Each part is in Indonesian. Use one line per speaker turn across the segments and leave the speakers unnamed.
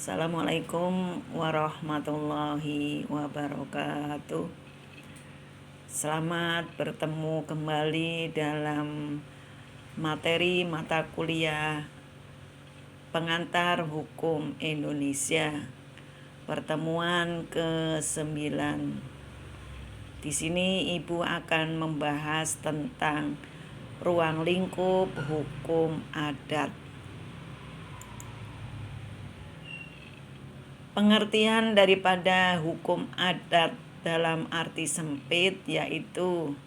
Assalamualaikum warahmatullahi wabarakatuh. Selamat bertemu kembali dalam materi mata kuliah Pengantar Hukum Indonesia, pertemuan ke-9. Di sini Ibu akan membahas tentang ruang lingkup hukum adat. Pengertian daripada hukum adat dalam arti sempit yaitu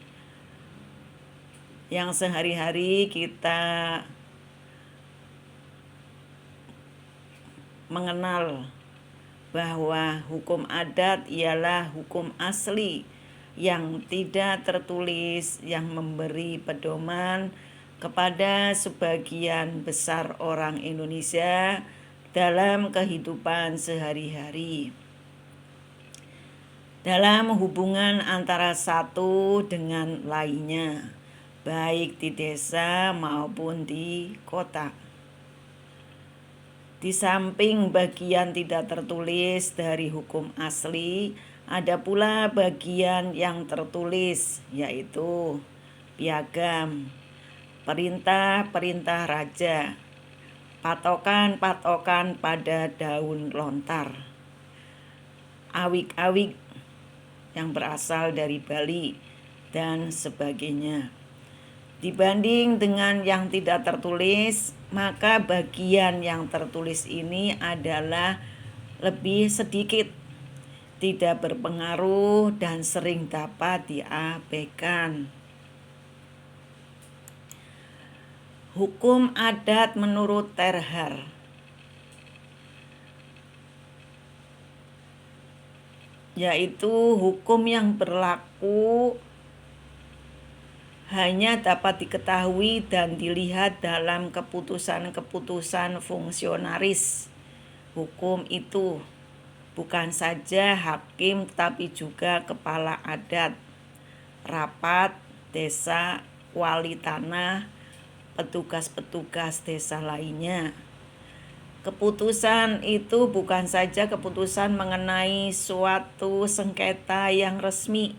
yang sehari-hari kita mengenal bahwa hukum adat ialah hukum asli yang tidak tertulis yang memberi pedoman kepada sebagian besar orang Indonesia dalam kehidupan sehari-hari, dalam hubungan antara satu dengan lainnya, baik di desa maupun di kota. Di samping bagian tidak tertulis dari hukum asli, ada pula bagian yang tertulis, yaitu piagam, perintah-perintah raja, patokan-patokan pada daun lontar, awik-awik yang berasal dari Bali, dan sebagainya. Dibanding dengan yang tidak tertulis, maka bagian yang tertulis ini adalah lebih sedikit, tidak berpengaruh, dan sering dapat diabaikan. Hukum adat menurut Terhar yaitu hukum yang berlaku hanya dapat diketahui dan dilihat dalam keputusan-keputusan fungsionaris hukum itu, bukan saja hakim tetapi juga kepala adat, rapat desa, wali tanah, petugas-petugas desa lainnya. Keputusan itu bukan saja keputusan mengenai suatu sengketa yang resmi,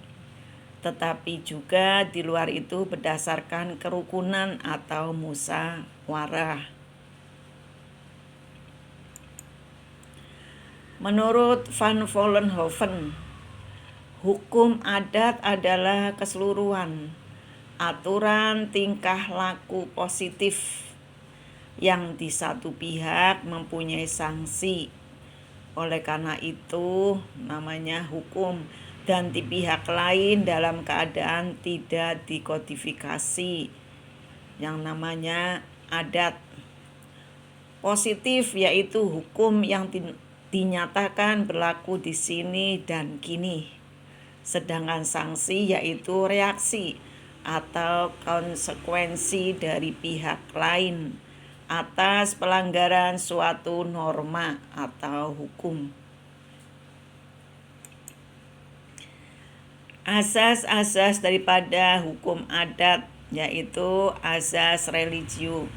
tetapi juga di luar itu berdasarkan kerukunan atau musyawarah. Menurut Van Vollenhoven, hukum adat adalah keseluruhan aturan tingkah laku positif yang di satu pihak mempunyai sanksi, oleh karena itu namanya hukum, dan di pihak lain dalam keadaan tidak dikodifikasi, yang namanya adat. Positif yaitu hukum yang dinyatakan berlaku di sini dan kini, sedangkan sanksi yaitu reaksi atau konsekuensi dari pihak lain atas pelanggaran suatu norma atau hukum. Asas-asas daripada hukum adat yaitu asas religio,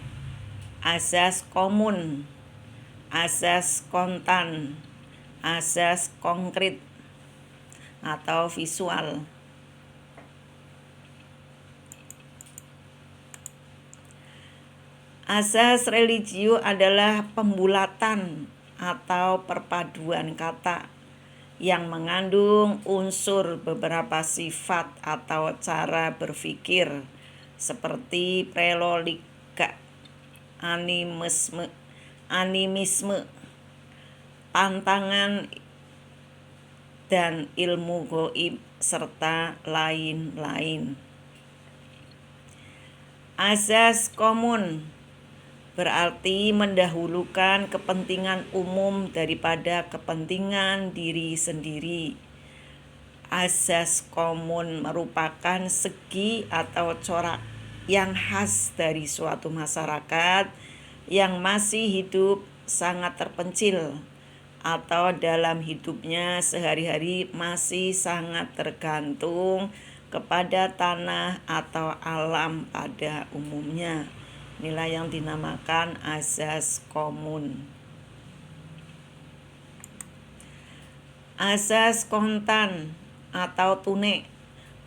asas komun, asas kontan, asas konkret atau visual. Asas religio adalah pembulatan atau perpaduan kata yang mengandung unsur beberapa sifat atau cara berpikir seperti prelogika, animisme, pantangan, dan ilmu gaib, serta lain-lain. Asas komun berarti mendahulukan kepentingan umum daripada kepentingan diri sendiri. Asas komun merupakan segi atau corak yang khas dari suatu masyarakat yang masih hidup sangat terpencil atau dalam hidupnya sehari-hari masih sangat tergantung kepada tanah atau alam pada umumnya. Inilah yang dinamakan asas komun. Azas kontan atau tunai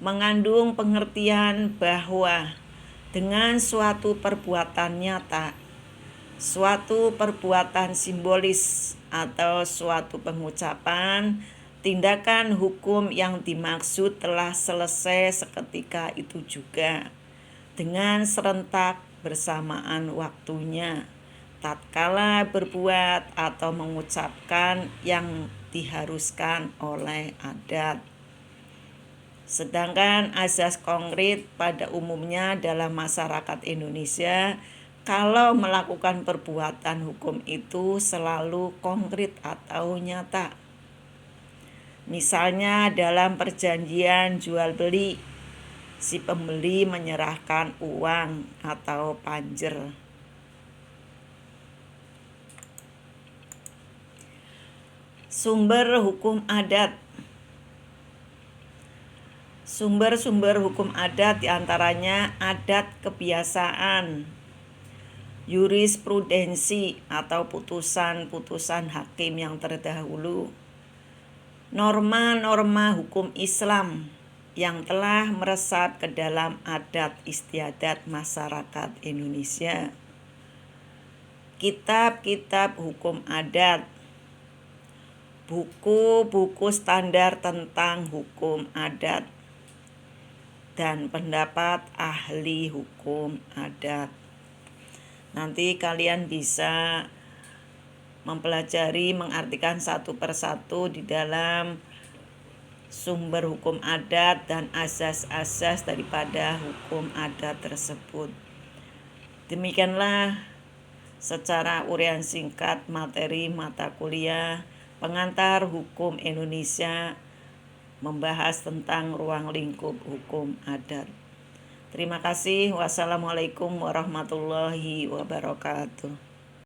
mengandung pengertian bahwa dengan suatu perbuatan nyata, suatu perbuatan simbolis atau suatu pengucapan, tindakan hukum yang dimaksud telah selesai seketika itu juga dengan serentak bersamaan waktunya tatkala berbuat atau mengucapkan yang diharuskan oleh adat. Sedangkan azas konkret pada umumnya dalam masyarakat Indonesia, kalau melakukan perbuatan hukum itu selalu konkret atau nyata. Misalnya dalam perjanjian jual beli, si pembeli menyerahkan uang atau panjer. Sumber hukum adat. Sumber-sumber hukum adat diantaranya adat kebiasaan, jurisprudensi atau putusan-putusan hakim yang terdahulu, norma-norma hukum Islam yang telah meresap ke dalam adat istiadat masyarakat Indonesia, kitab-kitab hukum adat, buku-buku standar tentang hukum adat, dan pendapat ahli hukum adat. Nanti kalian bisa mempelajari, mengartikan satu persatu di dalam sumber hukum adat dan asas-asas daripada hukum adat tersebut. Demikianlah secara uraian singkat materi mata kuliah Pengantar Hukum Indonesia membahas tentang ruang lingkup hukum adat. Terima kasih. Wassalamualaikum warahmatullahi wabarakatuh.